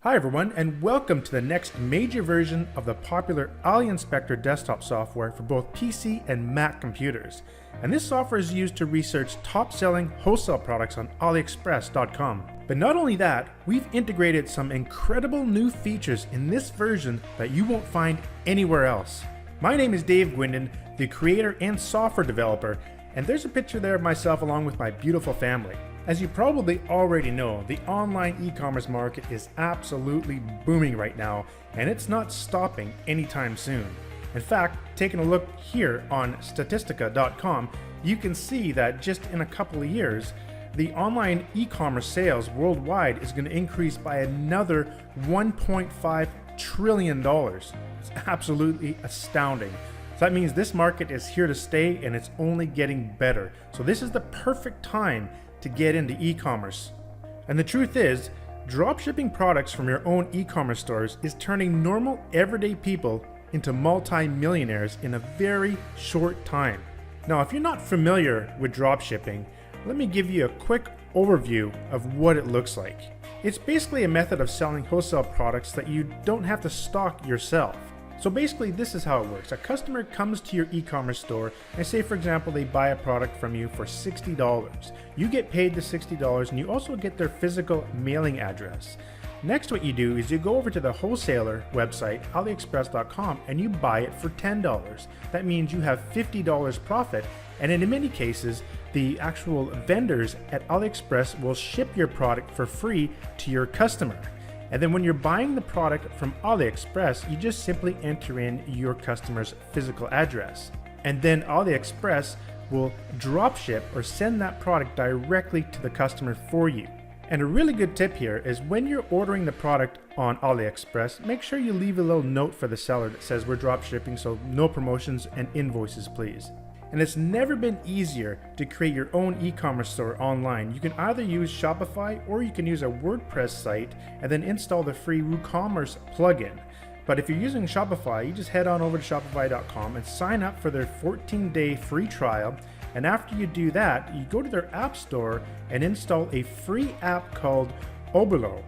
Hi everyone, and welcome to the next major version of the popular Aliexpress desktop software for both PC and Mac computers. And this software is used to research top-selling wholesale products on Aliexpress.com. But not only that, we've integrated some incredible new features in this version that you won't find anywhere else. My name is Dave Gwyndon, the creator and software developer, and there's a picture there of myself along with my beautiful family. As you probably already know, the online e-commerce market is absolutely booming right now, and it's not stopping anytime soon. In fact, taking a look here on Statistica.com, you can see that just in a couple of years, the online e-commerce sales worldwide is going to increase by another $1.5 trillion. It's absolutely astounding. So that means this market is here to stay, and it's only getting better. So this is the perfect time to get into e-commerce. And the truth is, dropshipping products from your own e-commerce stores is turning normal everyday people into multi-millionaires in a very short time. Now, if you're not familiar with dropshipping, let me give you a quick overview of what it looks like. It's basically a method of selling wholesale products that you don't have to stock yourself. So basically, this is how it works. A customer comes to your e-commerce store and say, for example, they buy a product from you for $60. You get paid the $60 and you also get their physical mailing address. Next, what you do is you go over to the wholesaler website, Aliexpress.com, and you buy it for $10. That means you have $50 profit, and in many cases, the actual vendors at AliExpress will ship your product for free to your customer. And then when you're buying the product from AliExpress, you just simply enter in your customer's physical address. And then AliExpress will dropship or send that product directly to the customer for you. And a really good tip here is when you're ordering the product on AliExpress, make sure you leave a little note for the seller that says we're dropshipping, so no promotions and invoices, please. And it's never been easier to create your own e-commerce store online. You can either use Shopify or you can use a WordPress site and then install the free WooCommerce plugin. But if you're using Shopify, you just head on over to Shopify.com and sign up for their 14-day free trial. And after you do that, you go to their app store and install a free app called Oberlo.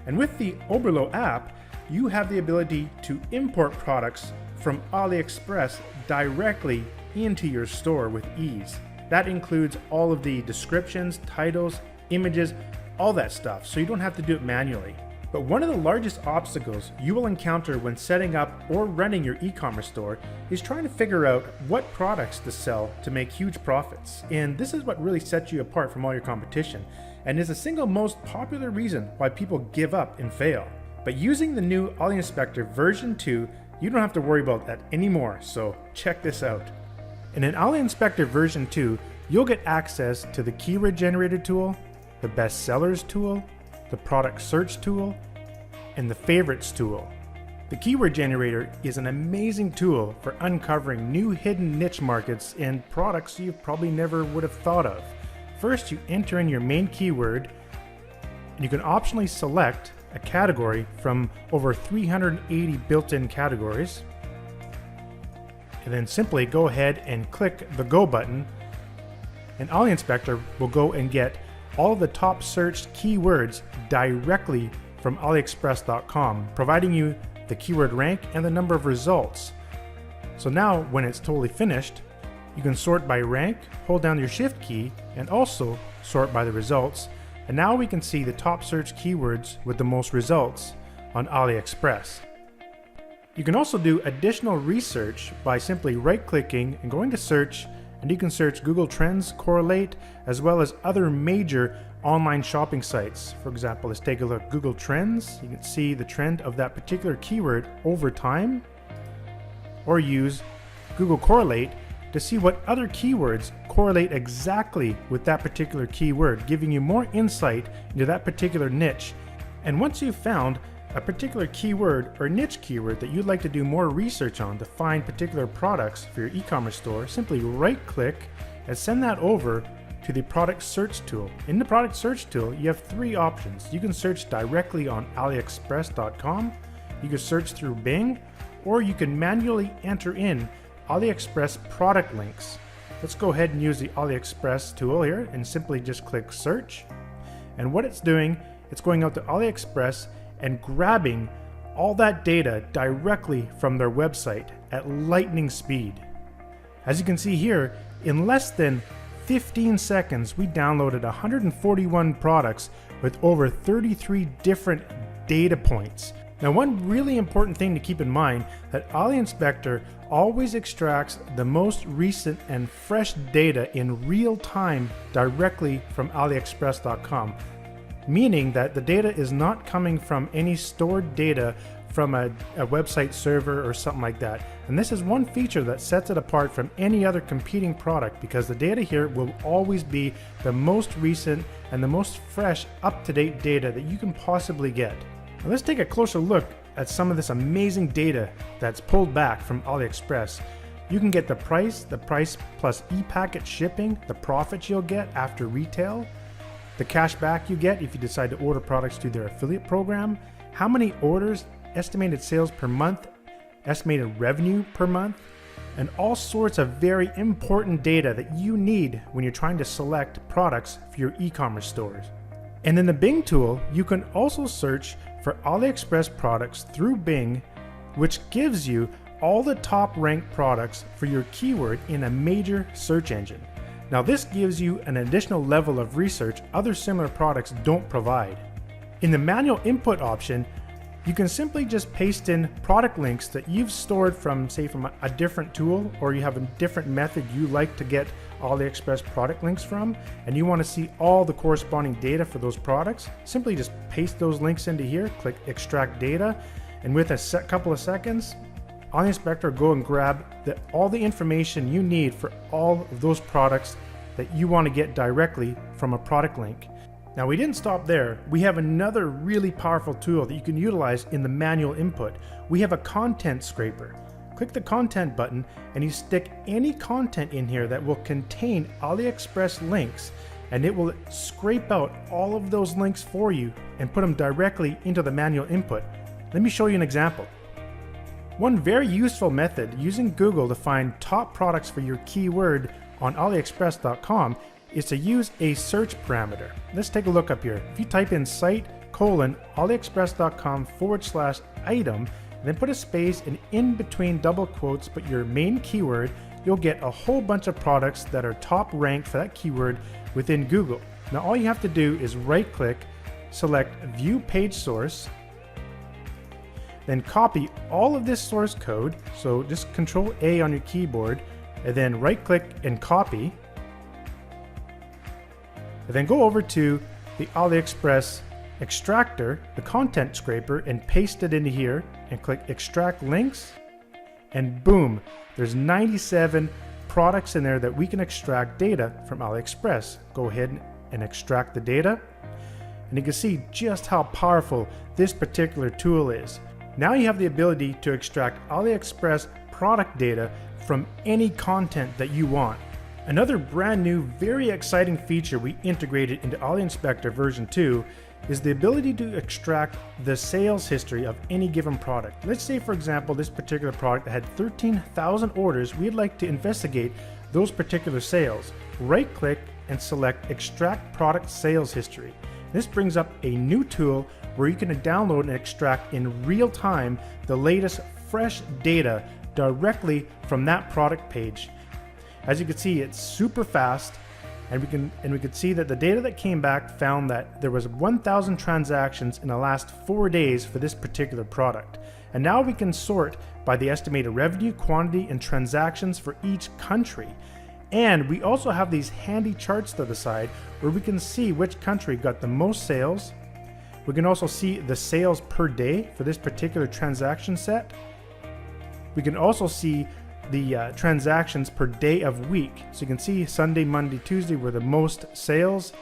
And with the Oberlo app, you have the ability to import products from AliExpress directly into your store with ease. That includes all of the descriptions, titles, images, all that stuff, so you don't have to do it manually. But one of the largest obstacles you will encounter when setting up or running your e-commerce store is trying to figure out what products to sell to make huge profits. And this is what really sets you apart from all your competition, and is the single most popular reason why people give up and fail. But using the new Aliexpress version 2, you don't have to worry about that anymore, so check this out. In an Aliexpress version 2, you'll get access to the keyword generator tool, the Bestsellers tool, the product search tool, and the favorites tool. The keyword generator is an amazing tool for uncovering new hidden niche markets and products you probably never would have thought of. First, you enter in your main keyword, and you can optionally select a category from over 380 built-in categories. And then simply go ahead and click the Go button, and Aliexpress will go and get all of the top searched keywords directly from Aliexpress.com, providing you the keyword rank and the number of results. So now, when it's totally finished, you can sort by rank, hold down your Shift key, and also sort by the results. And now we can see the top search keywords with the most results on Aliexpress. You can also do additional research by simply right-clicking and going to search, and you can search Google Trends, Correlate, as well as other major online shopping sites. For example, let's take a look at Google Trends. You can see the trend of that particular keyword over time, or use Google Correlate to see what other keywords correlate exactly with that particular keyword, giving you more insight into that particular niche. And once you've found a particular keyword or niche keyword that you'd like to do more research on to find particular products for your e-commerce store, simply right-click and send that over to the product search tool. In the product search tool, you have three options. You can search directly on Aliexpress.com, you can search through Bing, or you can manually enter in AliExpress product links. Let's go ahead and use the Aliexpress tool here and simply just click search. And what it's doing, it's going out to AliExpress and grabbing all that data directly from their website at lightning speed. As you can see here, in less than 15 seconds, we downloaded 141 products with over 33 different data points. Now, one really important thing to keep in mind that Aliexpress always extracts the most recent and fresh data in real time directly from aliexpress.com, meaning that the data is not coming from any stored data from a website server or something like that. And this is one feature that sets it apart from any other competing product, because the data here will always be the most recent and the most fresh, up-to-date data that you can possibly get. Now let's take a closer look at some of this amazing data that's pulled back from Aliexpress. You can get the price plus e-packet shipping, the profits you'll get after retail, the cash back you get if you decide to order products through their affiliate program, how many orders, estimated sales per month, estimated revenue per month, and all sorts of very important data that you need when you're trying to select products for your e-commerce stores. And in the Bing tool, you can also search for Aliexpress products through Bing, which gives you all the top ranked products for your keyword in a major search engine. Now this gives you an additional level of research other similar products don't provide. In the manual input option, you can simply just paste in product links that you've stored from a different tool, or you have a different method you like to get Aliexpress product links from, and you want to see all the corresponding data for those products. Simply just paste those links into here, click extract data, and with a couple of seconds, Aliexpress will go and grab all the information you need for all of those products that you want to get directly from a product link. Now we didn't stop there. We have another really powerful tool that you can utilize in the manual input. We have a content scraper. Click the content button and you stick any content in here that will contain Aliexpress links, and it will scrape out all of those links for you and put them directly into the manual input. Let me show you an example. One very useful method using Google to find top products for your keyword on aliexpress.com is to use a search parameter. Let's take a look up here. If you type in site:aliexpress.com/item, and then put a space and in between double quotes put your main keyword, you'll get a whole bunch of products that are top ranked for that keyword within Google. Now all you have to do is right click, select view page source, then copy all of this source code. So just Control A on your keyboard, and then right click and copy. And then go over to the Aliexpress Extractor, the content scraper, and paste it into here and click extract links, and boom, there's 97 products in there that we can extract data from Aliexpress. Go ahead and extract the data, and you can see just how powerful this particular tool is. Now you have the ability to extract Aliexpress product data from any content that you want. Another brand new, very exciting feature we integrated into Aliexpress version 2 is the ability to extract the sales history of any given product. Let's say, for example, this particular product had 13,000 orders. We'd like to investigate those particular sales. Right click and select Extract Product Sales History. This brings up a new tool where you can download and extract in real time the latest fresh data directly from that product page. As you can see, it's super fast, and we could see that the data that came back found that there was 1,000 transactions in the last 4 days for this particular product. And now we can sort by the estimated revenue, quantity, and transactions for each country. And we also have these handy charts to the side where we can see which country got the most sales. We can also see the sales per day for this particular transaction set. We can also see the transactions per day of week. So you can see Sunday, Monday, Tuesday were the most sales,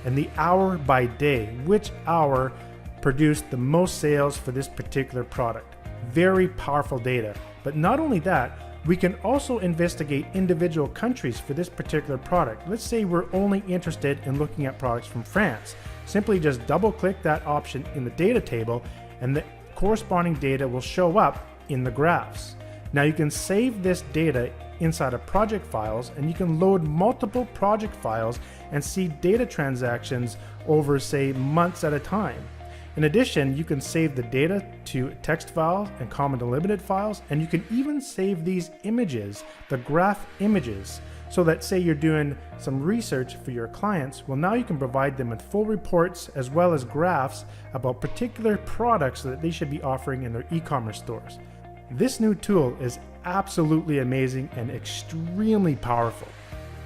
and the hour by day, which hour produced the most sales for this particular product. Very powerful data. But not only that, we can also investigate individual countries for this particular product. Let's say we're only interested in looking at products from France. Simply just double click that option in the data table, and the corresponding data will show up in the graphs. Now you can save this data inside of project files, and you can load multiple project files and see data transactions over, say, months at a time. In addition, you can save the data to text files and comma delimited files, and you can even save these images, the graph images, so that say you're doing some research for your clients, well, now you can provide them with full reports as well as graphs about particular products that they should be offering in their e-commerce stores. This new tool is absolutely amazing and extremely powerful.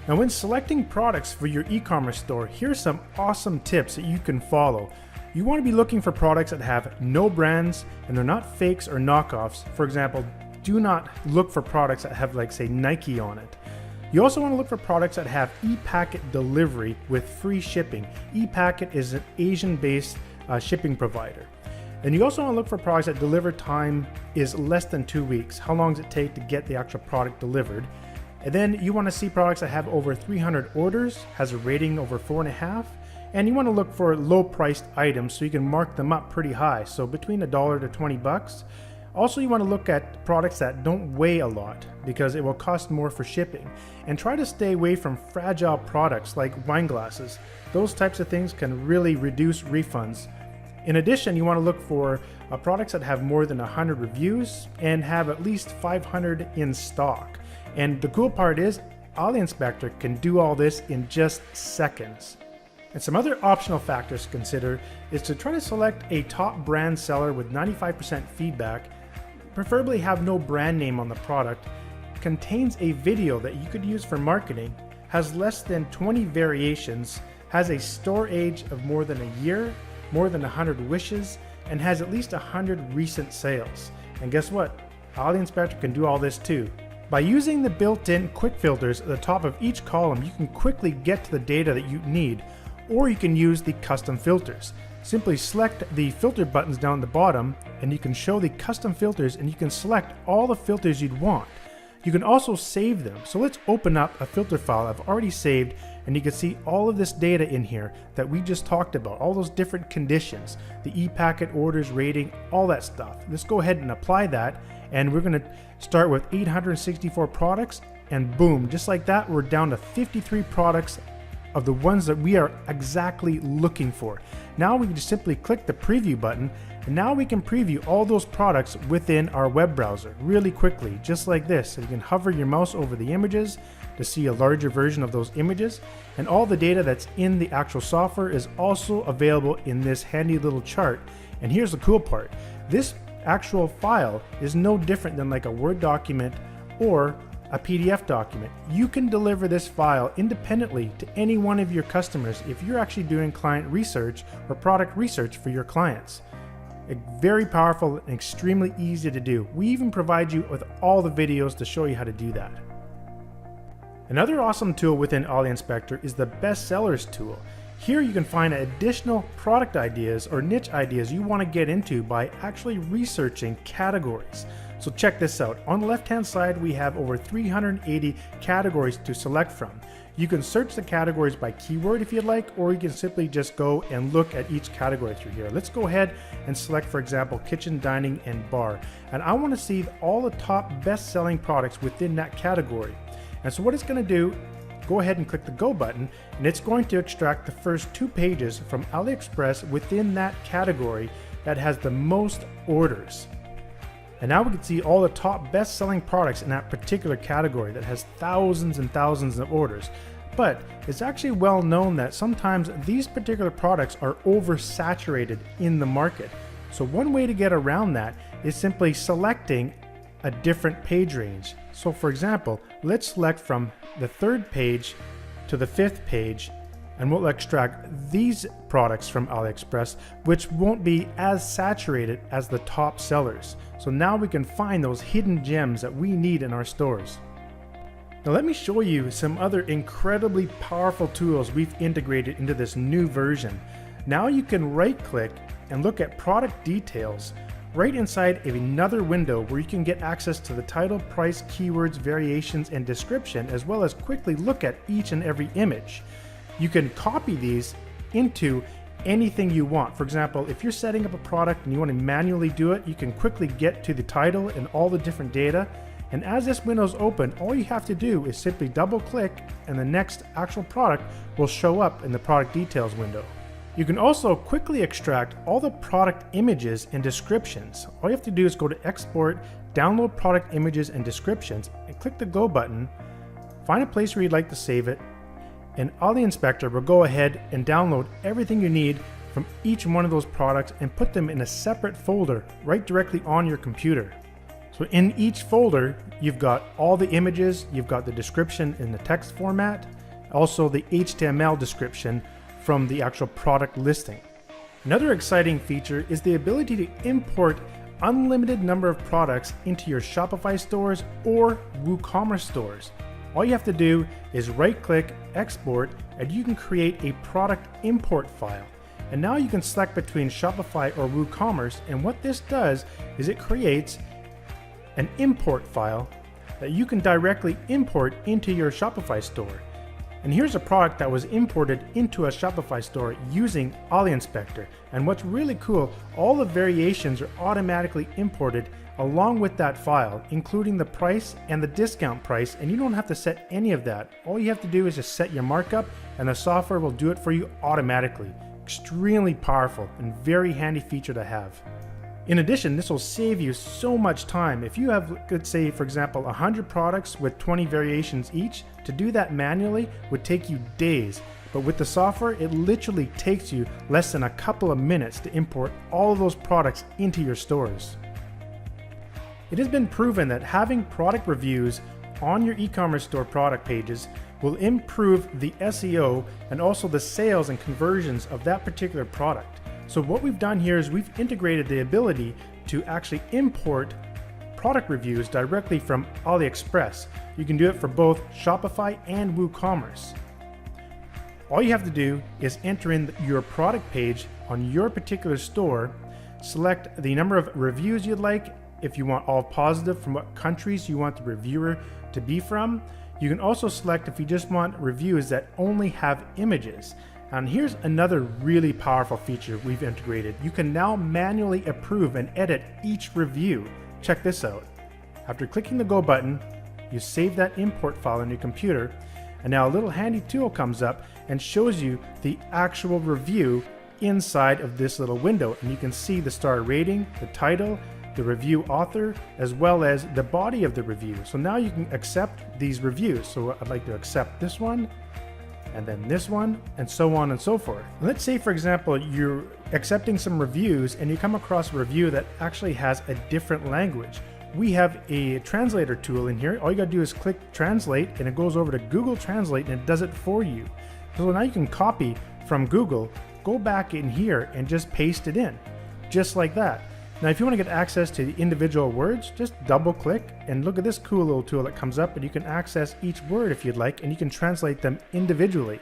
Now, when selecting products for your e-commerce store, here's some awesome tips that you can follow. You want to be looking for products that have no brands and they're not fakes or knockoffs. For example, do not look for products that have, like, say, Nike on it. You also want to look for products that have e-packet delivery with free shipping. E-packet is an Asian-based shipping provider. And you also want to look for products that deliver time is less than 2 weeks. How long does it take to get the actual product delivered? And then you want to see products that have over 300 orders, has a rating over 4.5, and you want to look for low-priced items so you can mark them up pretty high, so between $1 to $20. Also, you want to look at products that don't weigh a lot because it will cost more for shipping, and try to stay away from fragile products like wine glasses. Those types of things can really reduce refunds. In addition, you want to look for products that have more than 100 reviews and have at least 500 in stock. And the cool part is, Aliexpress can do all this in just seconds. And some other optional factors to consider is to try to select a top brand seller with 95% feedback, preferably have no brand name on the product, contains a video that you could use for marketing, has less than 20 variations, has a store age of more than a year, more than 100 wishes, and has at least 100 recent sales. And guess what? Aliexpress can do all this too. By using the built-in quick filters at the top of each column, you can quickly get to the data that you need, or you can use the custom filters. Simply select the filter buttons down the bottom and you can show the custom filters and you can select all the filters you'd want. You can also save them. So let's open up a filter file I've already saved, and you can see all of this data in here that we just talked about, all those different conditions, the e-packet orders, rating, all that stuff. Let's go ahead and apply that, and we're going to start with 864 products, and boom, just like that, we're down to 53 products of the ones that we are exactly looking for. Now we can just simply click the preview button, and now we can preview all those products within our web browser really quickly, just like this. So you can hover your mouse over the images to see a larger version of those images, and all the data that's in the actual software is also available in this handy little chart. And here's the cool part. This actual file is no different than like a Word document or a PDF document. You can deliver this file independently to any one of your customers if you're actually doing client research or product research for your clients. Very powerful and extremely easy to do. We even provide you with all the videos to show you how to do that. Another awesome tool within Aliexpress is the Bestsellers tool. Here you can find additional product ideas or niche ideas you want to get into by actually researching categories. So check this out. On the left-hand side, we have over 380 categories to select from. You can search the categories by keyword if you'd like, or you can simply just go and look at each category through here. Let's go ahead and select, for example, kitchen, dining, and bar. And I want to see all the top best-selling products within that category. And so what it's going to do, go ahead and click the Go button, and it's going to extract the first 2 pages from Aliexpress within that category that has the most orders. And now we can see all the top best-selling products in that particular category that has thousands and thousands of orders. But it's actually well known that sometimes these particular products are oversaturated in the market. So one way to get around that is simply selecting a different page range. So for example, let's select from the 3rd page to the 5th page, and we'll extract these products from Aliexpress, which won't be as saturated as the top sellers. So now we can find those hidden gems that we need in our stores. Now let me show you some other incredibly powerful tools we've integrated into this new version. Now you can right-click and look at product details right inside of another window where you can get access to the title, price, keywords, variations, and description, as well as quickly look at each and every image. You can copy these into anything you want. For example, if you're setting up a product and you want to manually do it, you can quickly get to the title and all the different data. And as this window is open, all you have to do is simply double click and the next actual product will show up in the product details window. You can also quickly extract all the product images and descriptions. All you have to do is go to Export, download product images and descriptions, and click the Go button. Find a place where you'd like to save it, and Aliexpress will go ahead and download everything you need from each one of those products and put them in a separate folder right directly on your computer. So in each folder, you've got all the images, you've got the description in the text format, also the HTML description from the actual product listing. Another exciting feature is the ability to import unlimited number of products into your Shopify stores or WooCommerce stores. All you have to do is right-click, export, and you can create a product import file. And now you can select between Shopify or WooCommerce, and what this does is it creates an import file that you can directly import into your Shopify store. And here's a product that was imported into a Shopify store using Aliexpress. And what's really cool, all the variations are automatically imported along with that file, including the price and the discount price, and you don't have to set any of that. All you have to do is just set your markup and the software will do it for you automatically. Extremely powerful and very handy feature to have. In addition, this will save you so much time. If you have, let's say, for example, 100 products with 20 variations each, to do that manually would take you days. But with the software, it literally takes you less than a couple of minutes to import all of those products into your stores. It has been proven that having product reviews on your e-commerce store product pages will improve the SEO and also the sales and conversions of that particular product. So what we've done here is we've integrated the ability to actually import product reviews directly from Aliexpress. You can do it for both Shopify and WooCommerce. All you have to do is enter in your product page on your particular store, select the number of reviews you'd like, if you want all positive, from what countries you want the reviewer to be from. You can also select if you just want reviews that only have images. And here's another really powerful feature we've integrated. You can now manually approve and edit each review. Check this out. After clicking the Go button, you save that import file on your computer, and now a little handy tool comes up and shows you the actual review inside of this little window. And you can see the star rating, the title, the review author, as well as the body of the review. So now you can accept these reviews. So I'd like to accept this one, and then this one, and so on and so forth. Let's say, for example, you're accepting some reviews and you come across a review that actually has a different language. We have a translator tool in here. All you gotta do is click translate and it goes over to Google Translate and it does it for you. So now you can copy from Google, go back in here and just paste it in, just like that. Now, if you want to get access to the individual words, just double click and look at this cool little tool that comes up, and you can access each word if you'd like, and you can translate them individually.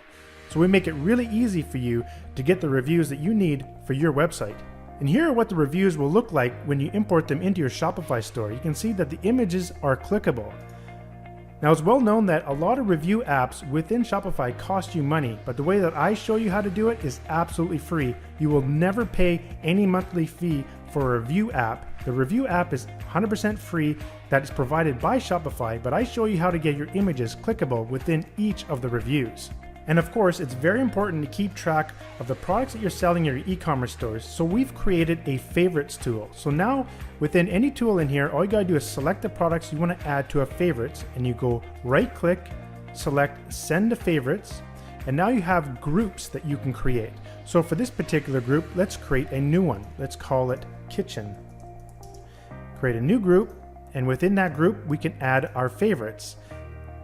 So we make it really easy for you to get the reviews that you need for your website. And here are what the reviews will look like when you import them into your Shopify store. You can see that the images are clickable. Now, it's well known that a lot of review apps within Shopify cost you money, but the way that I show you how to do it is absolutely free. You will never pay any monthly fee for a review app. The review app is 100% free, that is provided by Shopify, but I show you how to get your images clickable within each of the reviews. And of course, it's very important to keep track of the products that you're selling in your e-commerce stores. So we've created a favorites tool. So now within any tool in here, all you gotta do is select the products you want to add to a favorites, and you go right click, select send to favorites, and now you have groups that you can create. So for this particular group, let's create a new one. Let's call it kitchen. Create a new group, and within that group, we can add our favorites.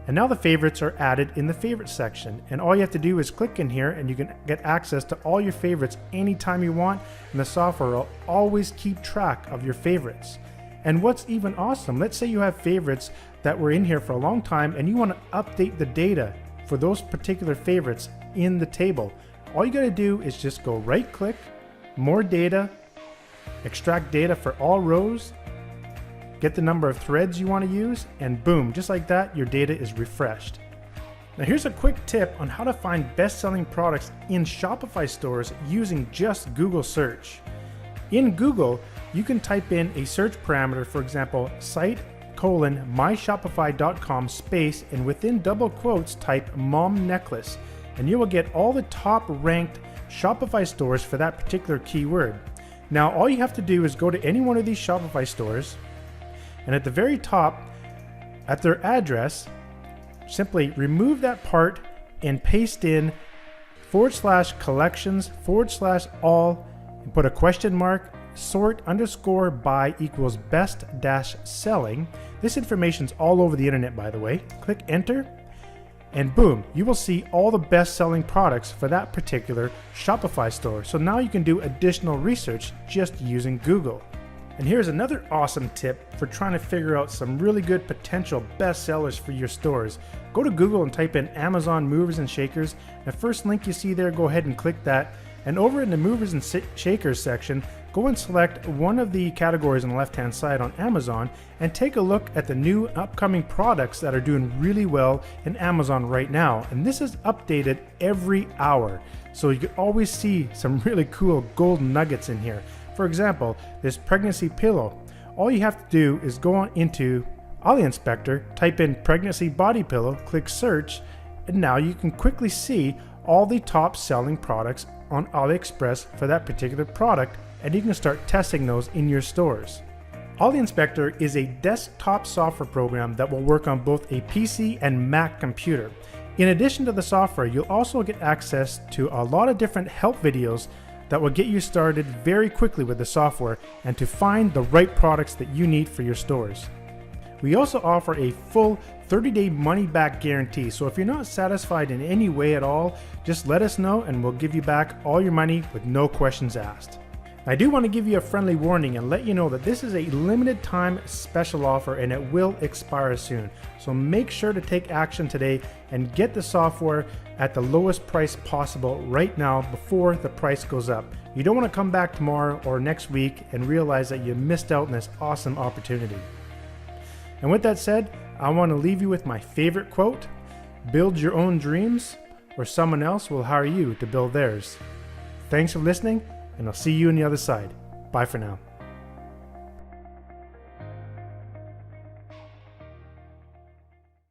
And now the favorites are added in the favorites section. And all you have to do is click in here and you can get access to all your favorites anytime you want. And the software will always keep track of your favorites. And what's even awesome, let's say you have favorites that were in here for a long time and you want to update the data for those particular favorites in the table. All you got to do is just go right click, more data, extract data for all rows, get the number of threads you want to use, and boom, just like that, your data is refreshed. Now here's a quick tip on how to find best-selling products in Shopify stores using just Google search. In Google, you can type in a search parameter, for example, site:/myshopify.com space, and within double quotes type mom necklace, and you will get all the top ranked Shopify stores for that particular keyword. Now, all you have to do is go to any one of these Shopify stores, and at the very top, at their address, simply remove that part and paste in /collections/all and put a question mark, sort_by equals best-selling. This information's all over the internet, by the way. Click enter, and boom, you will see all the best-selling products for that particular Shopify store. So now you can do additional research just using Google. And here's another awesome tip for trying to figure out some really good potential bestsellers for your stores. Go to Google and type in Amazon movers and shakers. The first link you see there, go ahead and click that. And over in the movers and shakers section, go and select one of the categories on the left-hand side on Amazon and take a look at the new upcoming products that are doing really well in Amazon right now. And this is updated every hour, so you can always see some really cool gold nuggets in here. For example, this pregnancy pillow. All you have to do is go on into Aliexpress, type in pregnancy body pillow, click search, and now you can quickly see all the top selling products on Aliexpress for that particular product, and you can start testing those in your stores. Aliexpress is a desktop software program that will work on both a PC and Mac computer. In addition to the software, you'll also get access to a lot of different help videos that will get you started very quickly with the software and to find the right products that you need for your stores. We also offer a full 30-day money-back guarantee, so if you're not satisfied in any way at all, just let us know and we'll give you back all your money with no questions asked. I do want to give you a friendly warning and let you know that this is a limited time special offer and it will expire soon. So make sure to take action today and get the software at the lowest price possible right now before the price goes up. You don't want to come back tomorrow or next week and realize that you missed out on this awesome opportunity. And with that said, I want to leave you with my favorite quote: build your own dreams or someone else will hire you to build theirs. Thanks for listening, and I'll see you on the other side. Bye for now.